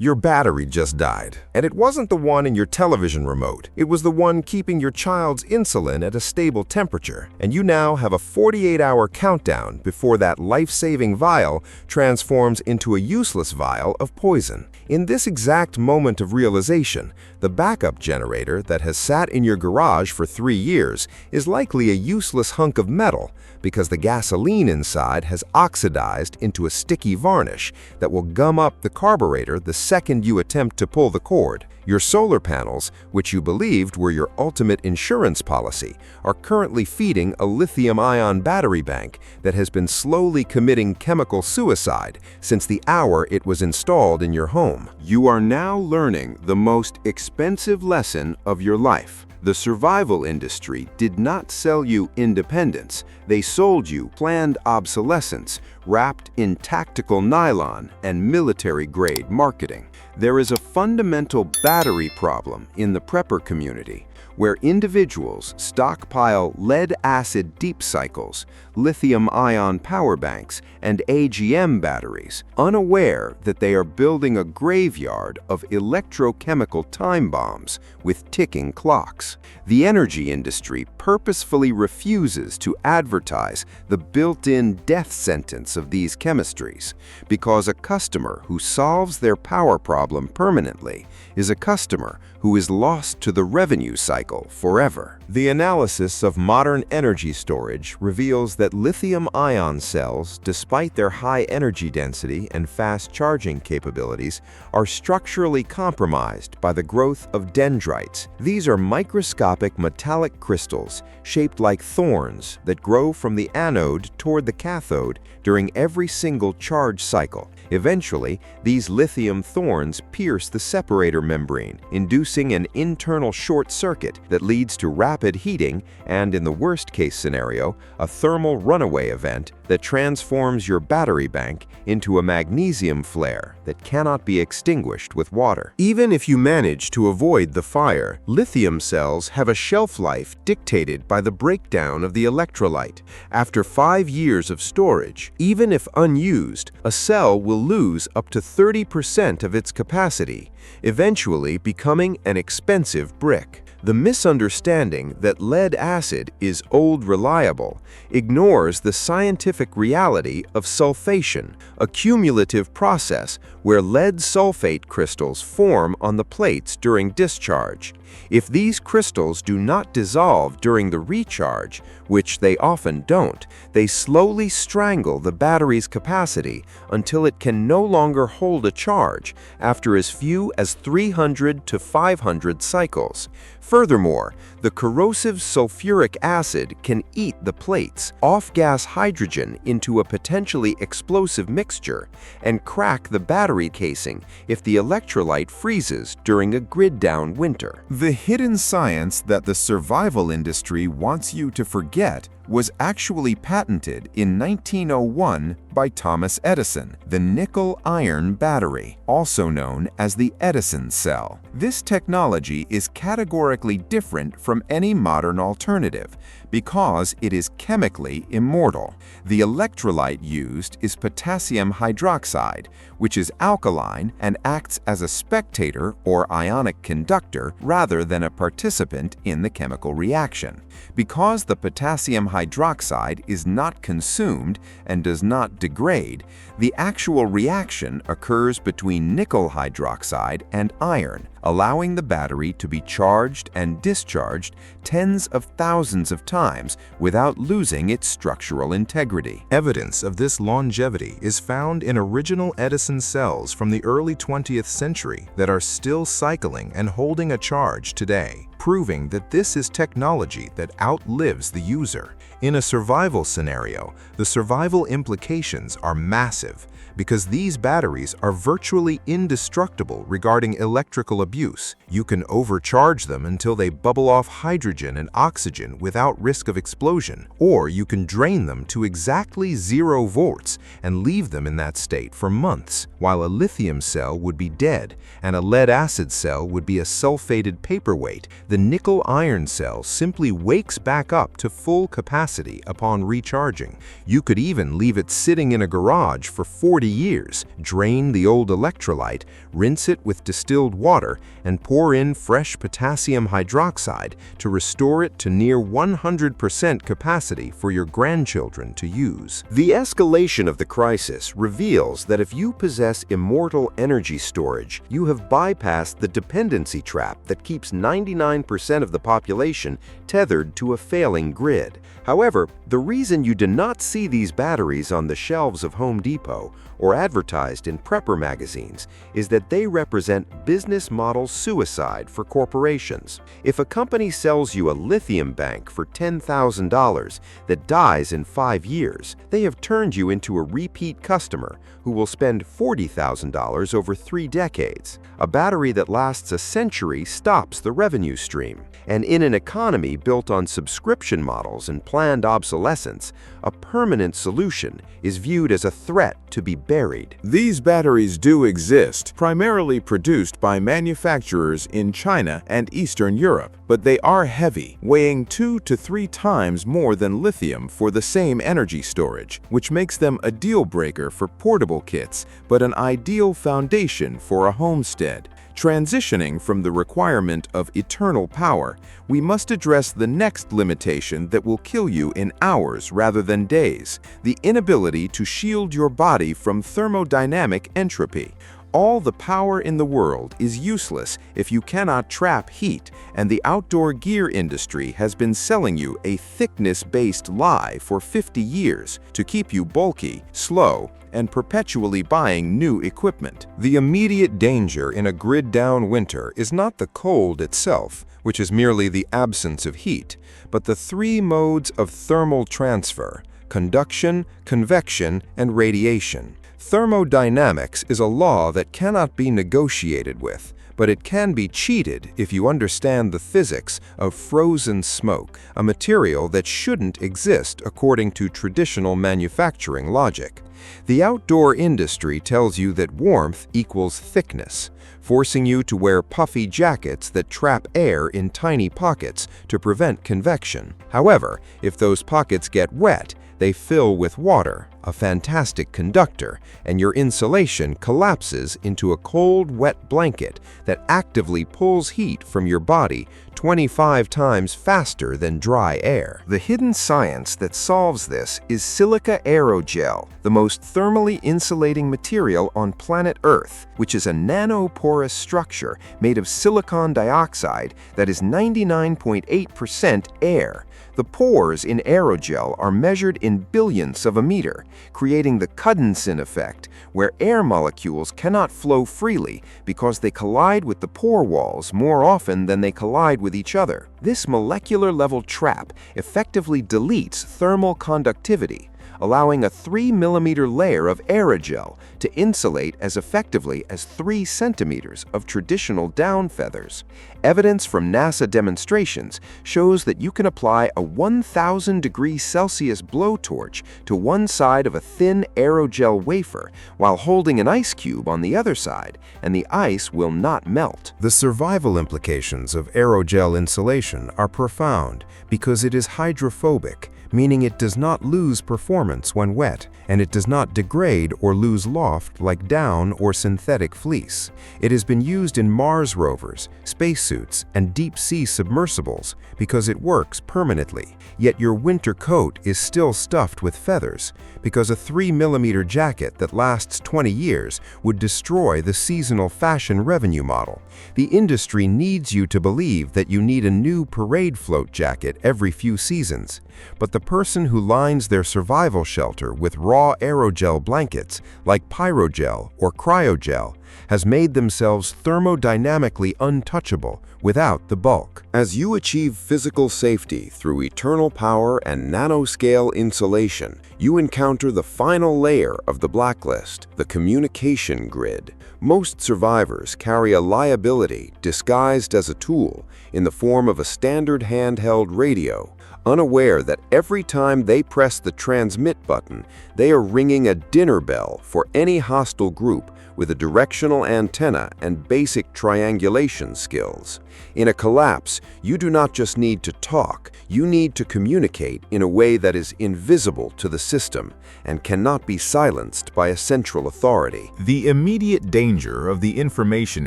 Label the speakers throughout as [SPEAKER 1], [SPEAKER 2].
[SPEAKER 1] Your battery just died, and it wasn't the one in your television remote. It was the one keeping your child's insulin at a stable temperature, and you now have a 48-hour countdown before that life-saving vial transforms into a useless vial of poison. In this exact moment of realization, the backup generator that has sat in your garage for 3 years is likely a useless hunk of metal because the gasoline inside has oxidized into a sticky varnish that will gum up the carburetor the second you attempt to pull the cord. Your solar panels, which you believed were your ultimate insurance policy, are currently feeding a lithium-ion battery bank that has been slowly committing chemical suicide since the hour it was installed in your home. You are now learning the most expensive lesson of your life. The survival industry did not sell you independence. They sold you planned obsolescence wrapped in tactical nylon and military-grade marketing. There is a fundamental battery problem in the prepper community where individuals stockpile lead-acid deep cycles, lithium-ion power banks, and AGM batteries, unaware that they are building a graveyard of electrochemical time bombs with ticking clocks. The energy industry purposefully refuses to advertise the built-in death sentence of these chemistries because a customer who solves their power problem permanently is a customer who is lost to the revenue cycle forever. The analysis of modern energy storage reveals that lithium-ion cells, despite their high energy density and fast charging capabilities, are structurally compromised by the growth of dendrites. These are microscopic metallic crystals shaped like thorns that grow from the anode toward the cathode during every single charge cycle. Eventually, these lithium thorns pierce the separator membrane, inducing an internal short circuit that leads to rapid heating and, in the worst-case scenario, a thermal runaway event that transforms your battery bank into a magnesium flare that cannot be extinguished with water. Even if you manage to avoid the fire, lithium cells have a shelf life dictated by the breakdown of the electrolyte. After 5 years of storage, even if unused, a cell will lose up to 30% of its capacity, eventually becoming an expensive brick. The misunderstanding that lead acid is old reliable ignores the scientific reality of sulfation, a cumulative process where lead sulfate crystals form on the plates during discharge. If these crystals do not dissolve during the recharge, which they often don't, they slowly strangle the battery's capacity until it can no longer hold a charge after as few as 300 to 500 cycles. Furthermore, the corrosive sulfuric acid can eat the plates, off-gas hydrogen into a potentially explosive mixture, and crack the battery casing if the electrolyte freezes during a grid-down winter.
[SPEAKER 2] The hidden science that the survival industry wants you to forget was actually patented in 1901 by Thomas Edison, the nickel-iron battery, also known as the Edison cell. This technology is categorically different from any modern alternative because it is chemically immortal. The electrolyte used is potassium hydroxide, which is alkaline and acts as a spectator or ionic conductor rather than a participant in the chemical reaction. Because the potassium hydroxide is not consumed and does not degrade, the actual reaction occurs between nickel hydroxide and iron, allowing the battery to be charged and discharged tens of thousands of times without losing its structural integrity.
[SPEAKER 1] Evidence of this longevity is found in original Edison cells from the early 20th century that are still cycling and holding a charge today, proving that this is technology that outlives the user. In a survival scenario, the survival implications are massive because these batteries are virtually indestructible regarding electrical abuse. You can overcharge them until they bubble off hydrogen and oxygen without risk of explosion, or you can drain them to exactly 0 volts and leave them in that state for months, while a lithium cell would be dead and a lead-acid cell would be a sulfated paperweight. The nickel-iron cell simply wakes back up to full capacity upon recharging. You could even leave it sitting in a garage for 40 40 years. Drain the old electrolyte, rinse it with distilled water, and pour in fresh potassium hydroxide to restore it to near 100% capacity for your grandchildren to use. The escalation of the crisis reveals that if you possess immortal energy storage, you have bypassed the dependency trap that keeps 99% of the population tethered to a failing grid. However, the reason you do not see these batteries on the shelves of Home Depot or advertised in prepper magazines is that they represent business model suicide for corporations. If a company sells you a lithium bank for $10,000 that dies in 5 years, they have turned you into a repeat customer who will spend $40,000 over 3 decades. A battery that lasts a century stops the revenue stream. And in an economy built on subscription models and planned obsolescence, a permanent solution is viewed as a threat to be buried.
[SPEAKER 2] These batteries do exist, primarily produced by manufacturers in China and Eastern Europe, but they are heavy, weighing 2 to 3 times more than lithium for the same energy storage, which makes them a deal breaker for portable kits, but an ideal foundation for a homestead. Transitioning from the requirement of eternal power, we must address the next limitation that will kill you in hours rather than days: the inability to shield your body from thermodynamic entropy. All the power in the world is useless if you cannot trap heat, and the outdoor gear industry has been selling you a thickness-based lie for 50 years to keep you bulky, slow, and perpetually buying new equipment.
[SPEAKER 1] The immediate danger in a grid-down winter is not the cold itself, which is merely the absence of heat, but the 3 modes of thermal transfer: conduction, convection, and radiation. Thermodynamics is a law that cannot be negotiated with, but it can be cheated if you understand the physics of frozen smoke, a material that shouldn't exist according to traditional manufacturing logic. The outdoor industry tells you that warmth equals thickness, forcing you to wear puffy jackets that trap air in tiny pockets to prevent convection. However, if those pockets get wet, they fill with water, a fantastic conductor, and your insulation collapses into a cold, wet blanket that actively pulls heat from your body 25 times faster than dry air. The hidden science that solves this is silica aerogel, the most thermally insulating material on planet Earth, which is a nanoporous structure made of silicon dioxide that is 99.8% air. The pores in aerogel are measured in billionths of a meter, creating the Edison effect, where air molecules cannot flow freely because they collide with the pore walls more often than they collide with each other. This molecular-level trap effectively deletes thermal conductivity, allowing a 3-millimeter layer of aerogel to insulate as effectively as 3 centimeters of traditional down feathers. Evidence from NASA demonstrations shows that you can apply a 1,000 degrees Celsius blowtorch to one side of a thin aerogel wafer while holding an ice cube on the other side, and the ice will not melt. The survival implications of aerogel insulation are profound because it is hydrophobic, meaning it does not lose performance when wet, and it does not degrade or lose loft like down or synthetic fleece. It has been used in Mars rovers, spacesuits, and deep-sea submersibles because it works permanently. Yet your winter coat is still stuffed with feathers because a 3-millimeter jacket that lasts 20 years would destroy the seasonal fashion revenue model. The industry needs you to believe that you need a new parade float jacket every few seasons, but the person who lines their survival shelter with raw aerogel blankets like pyrogel or cryogel has made themselves thermodynamically untouchable without the bulk. As you achieve physical safety through eternal power and nanoscale insulation, you encounter the final layer of the blacklist, the communication grid. Most survivors carry a liability disguised as a tool in the form of a standard handheld radio, unaware that every time they press the transmit button, they are ringing a dinner bell for any hostile group with a directional antenna and basic triangulation skills. In a collapse, you do not just need to talk, you need to communicate in a way that is invisible to the system and cannot be silenced by a central authority.
[SPEAKER 3] The immediate danger of the information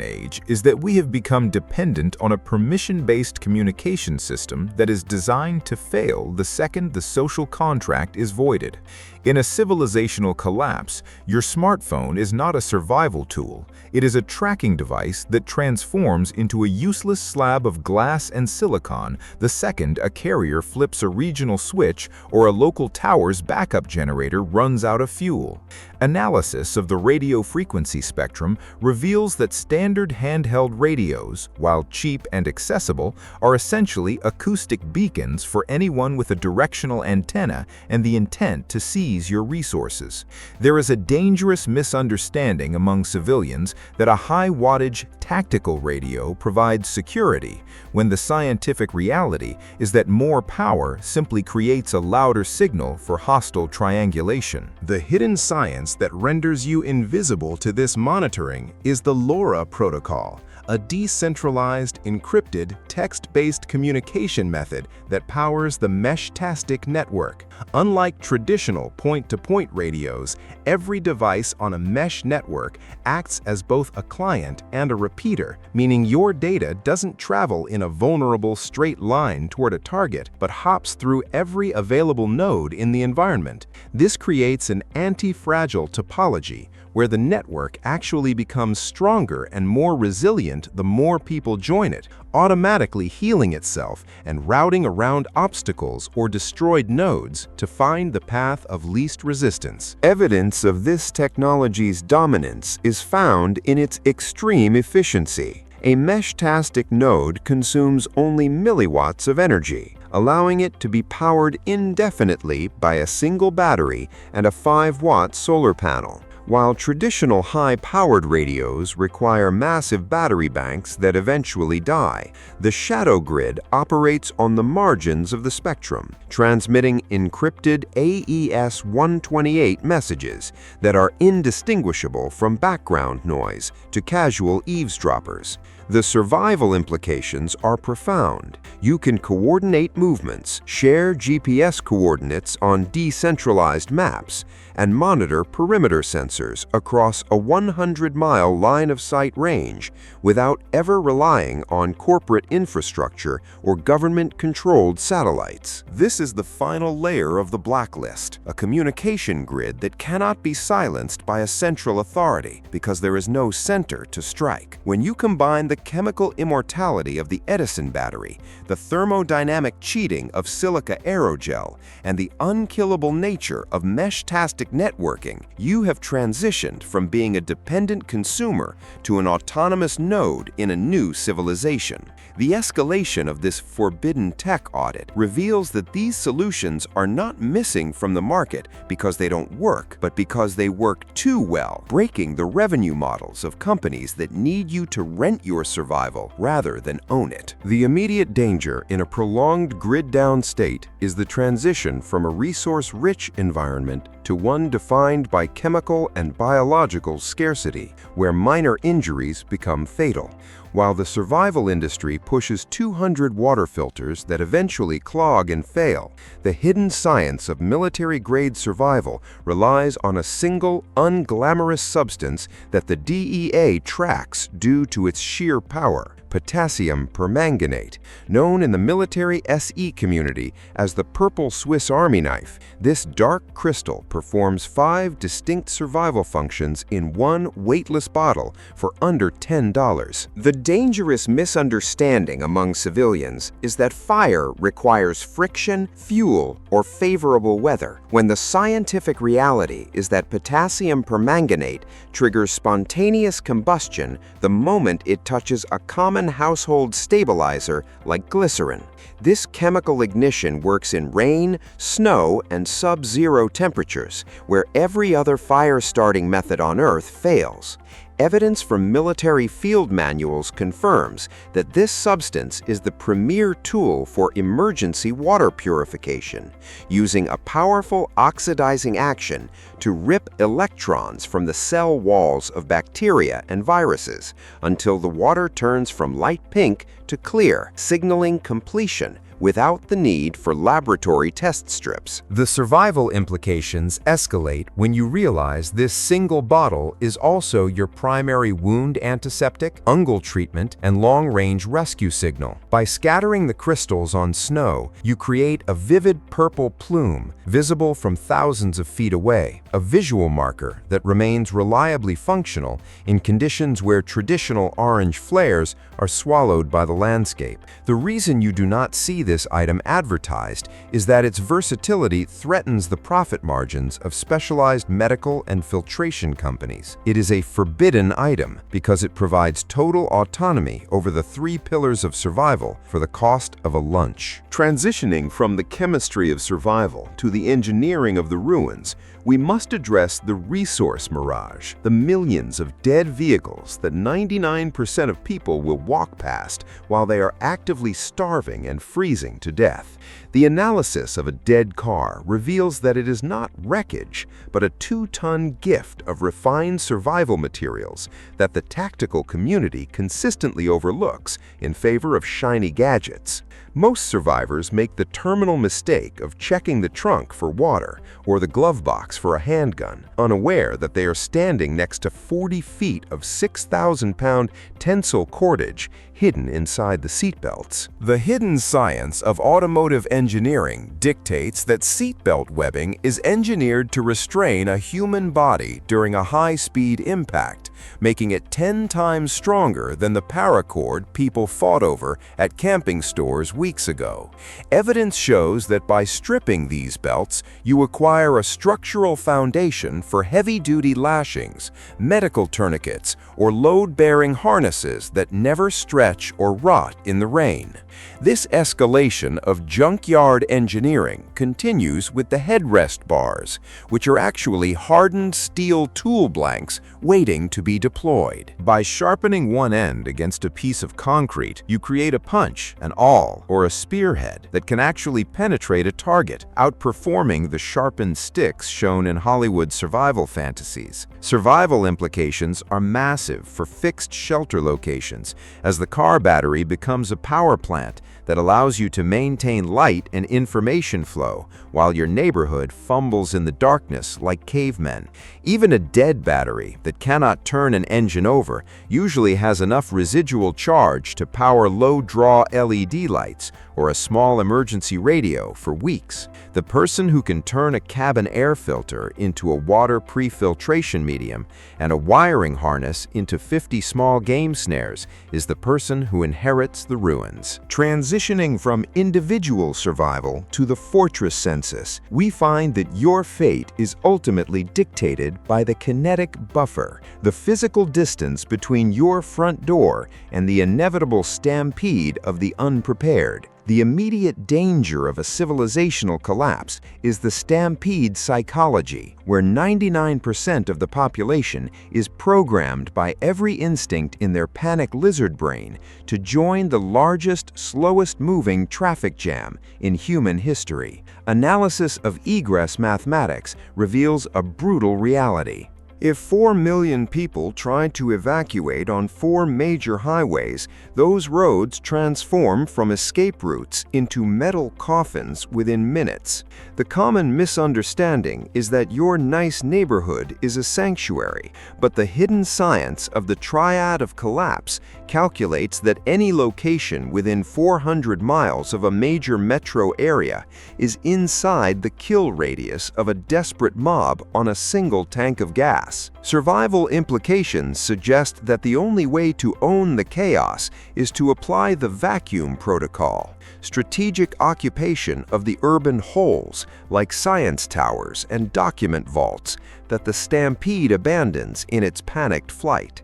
[SPEAKER 3] age is that we have become dependent on a permission-based communication system that is designed to fail the second the social contract is voided. In a civilizational collapse, your smartphone is not a survival tool. It is a tracking device that transforms into a useless slab of glass and silicon the second a carrier flips a regional switch or a local tower's backup generator runs out of fuel. Analysis of the radio frequency spectrum reveals that standard handheld radios, while cheap and accessible, are essentially acoustic beacons for anyone with a directional antenna and the intent to seize your resources. There is a dangerous misunderstanding among civilians that a high-wattage tactical radio provides security, when the scientific reality is that more power simply creates a louder signal for hostile triangulation.
[SPEAKER 4] The hidden science that renders you invisible to this monitoring is the LoRa protocol, a decentralized, encrypted, text-based communication method that powers the Mesh-tastic network. Unlike traditional point-to-point radios, every device on a mesh network acts as both a client and a repeater, meaning your data doesn't travel in a vulnerable straight line toward a target, but hops through every available node in the environment. This creates an anti-fragile topology, where the network actually becomes stronger and more resilient the more people join it, automatically healing itself and routing around obstacles or destroyed nodes to find the path of least resistance.
[SPEAKER 1] Evidence of this technology's dominance is found in its extreme efficiency. A Mesh-tastic node consumes only milliwatts of energy, allowing it to be powered indefinitely by a single battery and a 5-watt solar panel. While traditional high-powered radios require massive battery banks that eventually die, the shadow grid operates on the margins of the spectrum, transmitting encrypted AES-128 messages that are indistinguishable from background noise to casual eavesdroppers. The survival implications are profound. You can coordinate movements, share GPS coordinates on decentralized maps, and monitor perimeter sensors across a 100-mile line-of-sight range without ever relying on corporate infrastructure or government-controlled satellites. This is the final layer of the blacklist, a communication grid that cannot be silenced by a central authority because there is no center to strike. When you combine the chemical immortality of the Edison battery, the thermodynamic cheating of silica aerogel, and the unkillable nature of Mesh-tastic networking, you have transitioned from being a dependent consumer to an autonomous node in a new civilization. The escalation of this forbidden tech audit reveals that these solutions are not missing from the market because they don't work, but because they work too well, breaking the revenue models of companies that need you to rent your survival rather than own it. The immediate danger in a prolonged grid-down state is the transition from a resource-rich environment to one defined by chemical and biological scarcity, where minor injuries become fatal. While the survival industry pushes 200 water filters that eventually clog and fail, the hidden science of military-grade survival relies on a single, unglamorous substance that the DEA tracks due to its sheer power: potassium permanganate, known in the military SE community as the purple Swiss Army knife. This dark crystal performs 5 distinct survival functions in one weightless bottle for under $10. The dangerous misunderstanding among civilians is that fire requires friction, fuel, or favorable weather, when the scientific reality is that potassium permanganate triggers spontaneous combustion the moment it touches a common household stabilizer like glycerin. This chemical ignition works in rain, snow, and sub-zero temperatures, where every other fire-starting method on Earth fails. Evidence from military field manuals confirms that this substance is the premier tool for emergency water purification, using a powerful oxidizing action to rip electrons from the cell walls of bacteria and viruses until the water turns from light pink to clear, signaling completion without the need for laboratory test strips.
[SPEAKER 4] The survival implications escalate when you realize this single bottle is also your primary wound antiseptic, fungal treatment, and long-range rescue signal. By scattering the crystals on snow, you create a vivid purple plume visible from thousands of feet away, a visual marker that remains reliably functional in conditions where traditional orange flares are swallowed by the landscape. The reason you do not see this item advertised is that its versatility threatens the profit margins of specialized medical and filtration companies. It is a forbidden item because it provides total autonomy over the 3 pillars of survival for the cost of a lunch. Transitioning from the chemistry of survival to the engineering of the ruins, we must address the resource mirage, the millions of dead vehicles that 99% of people will walk past while they are actively starving and freezing to death. The analysis of a dead car reveals that it is not wreckage, but a 2-ton gift of refined survival materials that the tactical community consistently overlooks in favor of shiny gadgets. Most survivors make the terminal mistake of checking the trunk for water or the glove box for a handgun, unaware that they are standing next to 40 feet of 6,000-pound tensile cordage hidden inside the seatbelts. The hidden science of automotive engineering dictates that seatbelt webbing is engineered to restrain a human body during a high-speed impact, making it 10 times stronger than the paracord people fought over at camping stores weeks ago. Evidence shows that by stripping these belts, you acquire a structural foundation for heavy-duty lashings, medical tourniquets, or load-bearing harnesses that never stretch or rot in the rain. This escalation of junkyard engineering continues with the headrest bars, which are actually hardened steel tool blanks waiting to be deployed. By sharpening one end against a piece of concrete, you create a punch, an awl, or a spearhead that can actually penetrate a target, outperforming the sharpened sticks shown in Hollywood survival fantasies. Survival implications are massive for fixed shelter locations, as the car battery becomes a power plant that allows you to maintain light and information flow while your neighborhood fumbles in the darkness like cavemen. Even a dead battery that cannot turn an engine over usually has enough residual charge to power low-draw LED lights or a small emergency radio for weeks. The person who can turn a cabin air filter into a water pre-filtration medium and a wiring harness into 50 small game snares is the person who inherits the ruins. Transitioning from individual survival to the fortress census, we find that your fate is ultimately dictated by the kinetic buffer, the physical distance between your front door and the inevitable stampede of the unprepared. The immediate danger of a civilizational collapse is the stampede psychology, where 99% of the population is programmed by every instinct in their panic lizard brain to join the largest, slowest-moving traffic jam in human history. Analysis of egress mathematics reveals a brutal reality. If 4 million people try to evacuate on 4 major highways, those roads transform from escape routes into metal coffins within minutes. The common misunderstanding is that your nice neighborhood is a sanctuary, but the hidden science of the triad of collapse calculates that any location within 400 miles of a major metro area is inside the kill radius of a desperate mob on a single tank of gas. Survival implications suggest that the only way to own the chaos is to apply the vacuum protocol, strategic occupation of the urban holes like science towers and document vaults that the stampede abandons in its panicked flight.